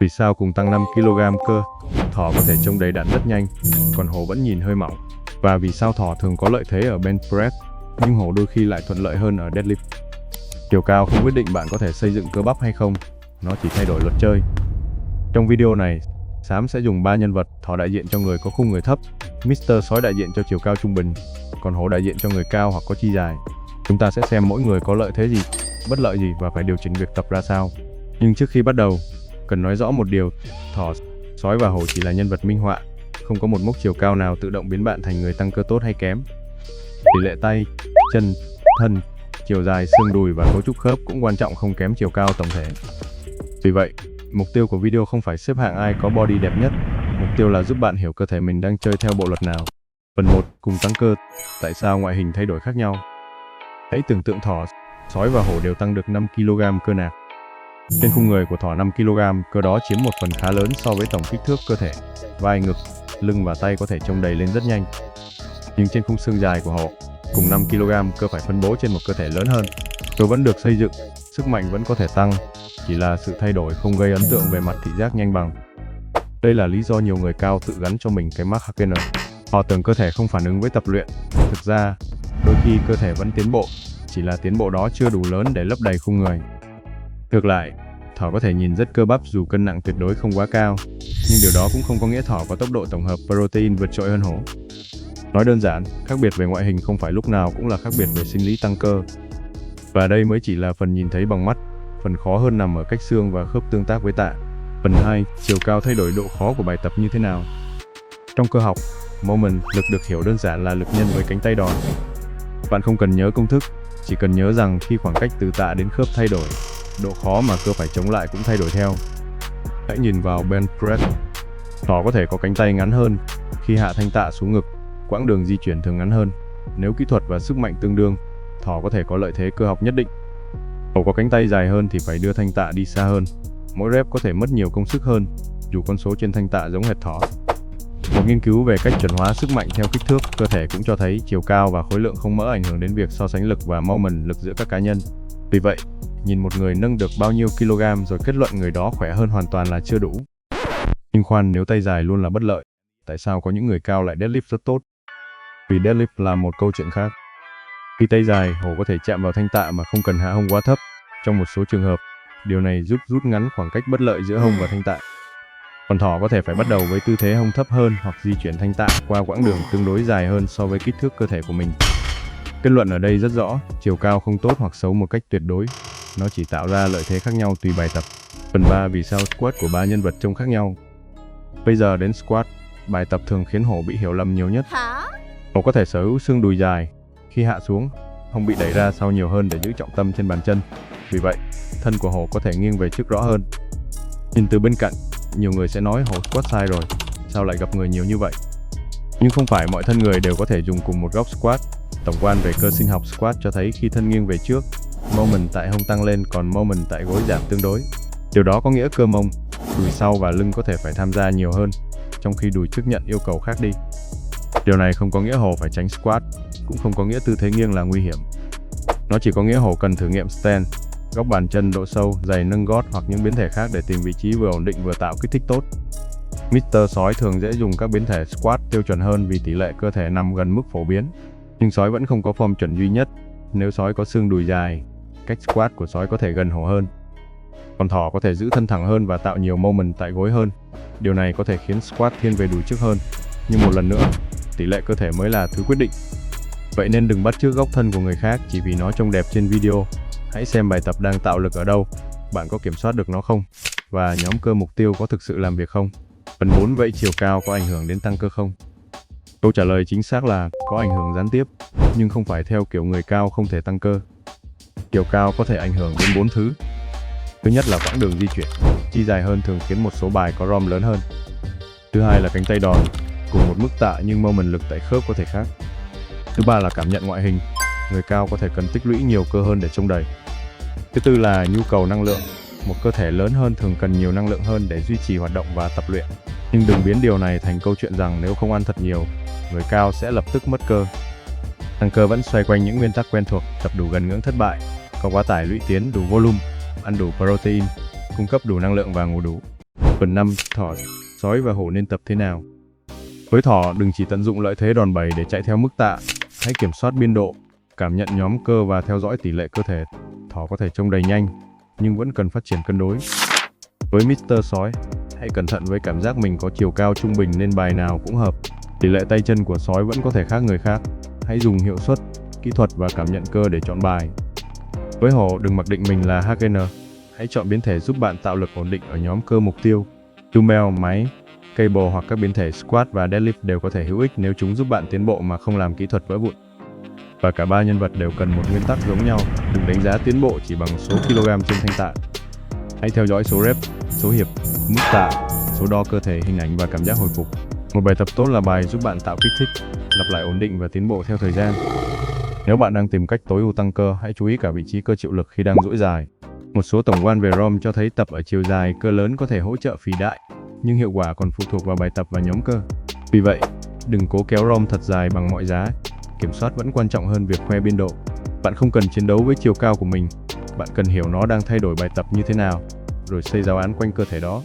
Vì sao cùng tăng 5 kg cơ? Thỏ có thể trông đầy đặn rất nhanh, còn hổ vẫn nhìn hơi mỏng. Và vì sao thỏ thường có lợi thế ở bench press, nhưng hổ đôi khi lại thuận lợi hơn ở deadlift? Chiều cao không quyết định bạn có thể xây dựng cơ bắp hay không, nó chỉ thay đổi luật chơi. Trong video này, Xám sẽ dùng 3 nhân vật: thỏ đại diện cho người có khung người thấp, Mr. Sói đại diện cho chiều cao trung bình, còn hổ đại diện cho người cao hoặc có chi dài. Chúng ta sẽ xem mỗi người có lợi thế gì, bất lợi gì và phải điều chỉnh việc tập ra sao. Nhưng trước khi bắt đầu, cần nói rõ một điều: thỏ, sói và hổ chỉ là nhân vật minh họa, không có một mốc chiều cao nào tự động biến bạn thành người tăng cơ tốt hay kém. Tỷ lệ tay, chân, thân, chiều dài, xương đùi và cấu trúc khớp cũng quan trọng không kém chiều cao tổng thể. Vì vậy, mục tiêu của video không phải xếp hạng ai có body đẹp nhất, mục tiêu là giúp bạn hiểu cơ thể mình đang chơi theo bộ luật nào. Phần 1. Cùng tăng cơ. Tại sao ngoại hình thay đổi khác nhau? Hãy tưởng tượng thỏ, sói và hổ đều tăng được 5 kg cơ nạc. Trên khung người của thỏ 5 kg, cơ đó chiếm một phần khá lớn so với tổng kích thước cơ thể. Vai, ngực, lưng và tay có thể trông đầy lên rất nhanh. Nhưng trên khung xương dài của hổ, cùng 5 kg cơ phải phân bố trên một cơ thể lớn hơn. Cơ vẫn được xây dựng, sức mạnh vẫn có thể tăng, chỉ là sự thay đổi không gây ấn tượng về mặt thị giác nhanh bằng. Đây là lý do nhiều người cao tự gắn cho mình cái mác Hakener. Họ tưởng cơ thể không phản ứng với tập luyện. Thực ra, đôi khi cơ thể vẫn tiến bộ, chỉ là tiến bộ đó chưa đủ lớn để lấp đầy khung người. Ngược lại, thỏ có thể nhìn rất cơ bắp dù cân nặng tuyệt đối không quá cao, nhưng điều đó cũng không có nghĩa thỏ có tốc độ tổng hợp protein vượt trội hơn hổ. Nói đơn giản, khác biệt về ngoại hình không phải lúc nào cũng là khác biệt về sinh lý tăng cơ. Và đây mới chỉ là phần nhìn thấy bằng mắt, phần khó hơn nằm ở cách xương và khớp tương tác với tạ. Phần 2. Chiều cao thay đổi độ khó của bài tập như thế nào? Trong cơ học, moment lực được hiểu đơn giản là lực nhân với cánh tay đòn. Bạn không cần nhớ công thức, chỉ cần nhớ rằng khi khoảng cách từ tạ đến khớp thay đổi, độ khó mà cơ phải chống lại cũng thay đổi theo. Hãy nhìn vào bench press. Thỏ có thể có cánh tay ngắn hơn, khi hạ thanh tạ xuống ngực, quãng đường di chuyển thường ngắn hơn. Nếu kỹ thuật và sức mạnh tương đương, thỏ có thể có lợi thế cơ học nhất định. Hổ có cánh tay dài hơn thì phải đưa thanh tạ đi xa hơn. Mỗi rep có thể mất nhiều công sức hơn, dù con số trên thanh tạ giống hệt thỏ. Một nghiên cứu về cách chuẩn hóa sức mạnh theo kích thước cơ thể cũng cho thấy chiều cao và khối lượng không mỡ ảnh hưởng đến việc so sánh lực và moment lực giữa các cá nhân. Vì vậy, nhìn một người nâng được bao nhiêu kg rồi kết luận người đó khỏe hơn hoàn toàn là chưa đủ. Nhưng khoan, nếu tay dài luôn là bất lợi, tại sao có những người cao lại deadlift rất tốt? Vì deadlift là một câu chuyện khác. Khi tay dài, hổ có thể chạm vào thanh tạ mà không cần hạ hông quá thấp. Trong một số trường hợp, điều này giúp rút ngắn khoảng cách bất lợi giữa hông và thanh tạ. Còn thỏ có thể phải bắt đầu với tư thế hông thấp hơn hoặc di chuyển thanh tạ qua quãng đường tương đối dài hơn so với kích thước cơ thể của mình. Kết luận ở đây rất rõ, chiều cao không tốt hoặc xấu một cách tuyệt đối, nó chỉ tạo ra lợi thế khác nhau tùy bài tập. Phần 3. Vì sao squat của 3 nhân vật trông khác nhau? Bây giờ đến squat, bài tập thường khiến hổ bị hiểu lầm nhiều nhất. Hổ có thể sở hữu xương đùi dài, khi hạ xuống, hông bị đẩy ra sau nhiều hơn để giữ trọng tâm trên bàn chân. Vì vậy, thân của hổ có thể nghiêng về trước rõ hơn. Nhìn từ bên cạnh, nhiều người sẽ nói hổ squat sai rồi, sao lại gặp người nhiều như vậy? Nhưng không phải mọi thân người đều có thể dùng cùng một góc squat. Tổng quan về cơ sinh học squat cho thấy khi thân nghiêng về trước, moment tại hông tăng lên còn moment tại gối giảm tương đối. Điều đó có nghĩa cơ mông, đùi sau và lưng có thể phải tham gia nhiều hơn, trong khi đùi trước nhận yêu cầu khác đi. Điều này không có nghĩa hổ phải tránh squat, cũng không có nghĩa tư thế nghiêng là nguy hiểm. Nó chỉ có nghĩa hổ cần thử nghiệm stand, góc bàn chân, độ sâu, giày nâng gót hoặc những biến thể khác để tìm vị trí vừa ổn định vừa tạo kích thích tốt. Mr. Sói thường dễ dùng các biến thể squat tiêu chuẩn hơn vì tỷ lệ cơ thể nằm gần mức phổ biến. Nhưng sói vẫn không có form chuẩn duy nhất. Nếu sói có xương đùi dài, cách squat của sói có thể gần hổ hơn. Còn thỏ có thể giữ thân thẳng hơn và tạo nhiều moment tại gối hơn. Điều này có thể khiến squat thiên về đùi trước hơn. Nhưng một lần nữa, tỷ lệ cơ thể mới là thứ quyết định. Vậy nên đừng bắt chước góc thân của người khác chỉ vì nó trông đẹp trên video. Hãy xem bài tập đang tạo lực ở đâu, bạn có kiểm soát được nó không? Và nhóm cơ mục tiêu có thực sự làm việc không? Phần 4. Vậy chiều cao có ảnh hưởng đến tăng cơ không? Câu trả lời chính xác là có ảnh hưởng gián tiếp, nhưng không phải theo kiểu người cao không thể tăng cơ. Chiều cao có thể ảnh hưởng đến 4 thứ. Thứ nhất là quãng đường di chuyển, chi dài hơn thường khiến một số bài có ROM lớn hơn. Thứ hai là cánh tay đòn, cùng một mức tạ nhưng moment lực tại khớp có thể khác. Thứ ba là cảm nhận ngoại hình, người cao có thể cần tích lũy nhiều cơ hơn để trông đầy. Thứ tư là nhu cầu năng lượng, một cơ thể lớn hơn thường cần nhiều năng lượng hơn để duy trì hoạt động và tập luyện. Nhưng đừng biến điều này thành câu chuyện rằng nếu không ăn thật nhiều, người cao sẽ lập tức mất cơ. Tăng cơ vẫn xoay quanh những nguyên tắc quen thuộc: tập đủ gần ngưỡng thất bại, có quá tải lũy tiến, đủ volume, ăn đủ protein, cung cấp đủ năng lượng và ngủ đủ. Phần 5. Thỏ, sói và hổ nên tập thế nào? Với thỏ, đừng chỉ tận dụng lợi thế đòn bẩy để chạy theo mức tạ. Hãy kiểm soát biên độ, cảm nhận nhóm cơ và theo dõi tỷ lệ cơ thể. Thỏ có thể trông đầy nhanh, nhưng vẫn cần phát triển cân đối. Với Mr. Sói, hãy cẩn thận với cảm giác mình có chiều cao trung bình nên bài nào cũng hợp. Tỷ lệ tay chân của sói vẫn có thể khác người khác. Hãy dùng hiệu suất, kỹ thuật và cảm nhận cơ để chọn bài. Với hổ, đừng mặc định mình là HN. Hãy chọn biến thể giúp bạn tạo lực ổn định ở nhóm cơ mục tiêu. Dumbbell, máy, cable hoặc các biến thể squat và deadlift đều có thể hữu ích nếu chúng giúp bạn tiến bộ mà không làm kỹ thuật vỡ vụn. Và cả ba nhân vật đều cần một nguyên tắc giống nhau, đừng đánh giá tiến bộ chỉ bằng số kg trên thanh tạ. Hãy theo dõi số rep, số hiệp, mức tạ, số đo cơ thể, hình ảnh và cảm giác hồi phục. Một bài tập tốt là bài giúp bạn tạo kích thích, lặp lại ổn định và tiến bộ theo thời gian. Nếu bạn đang tìm cách tối ưu tăng cơ, hãy chú ý cả vị trí cơ chịu lực khi đang duỗi dài. Một số tổng quan về ROM cho thấy tập ở chiều dài cơ lớn có thể hỗ trợ phì đại, nhưng hiệu quả còn phụ thuộc vào bài tập và nhóm cơ. Vì vậy, đừng cố kéo ROM thật dài bằng mọi giá. Kiểm soát vẫn quan trọng hơn việc khoe biên độ. Bạn không cần chiến đấu với chiều cao của mình, bạn cần hiểu nó đang thay đổi bài tập như thế nào, rồi xây giáo án quanh cơ thể đó.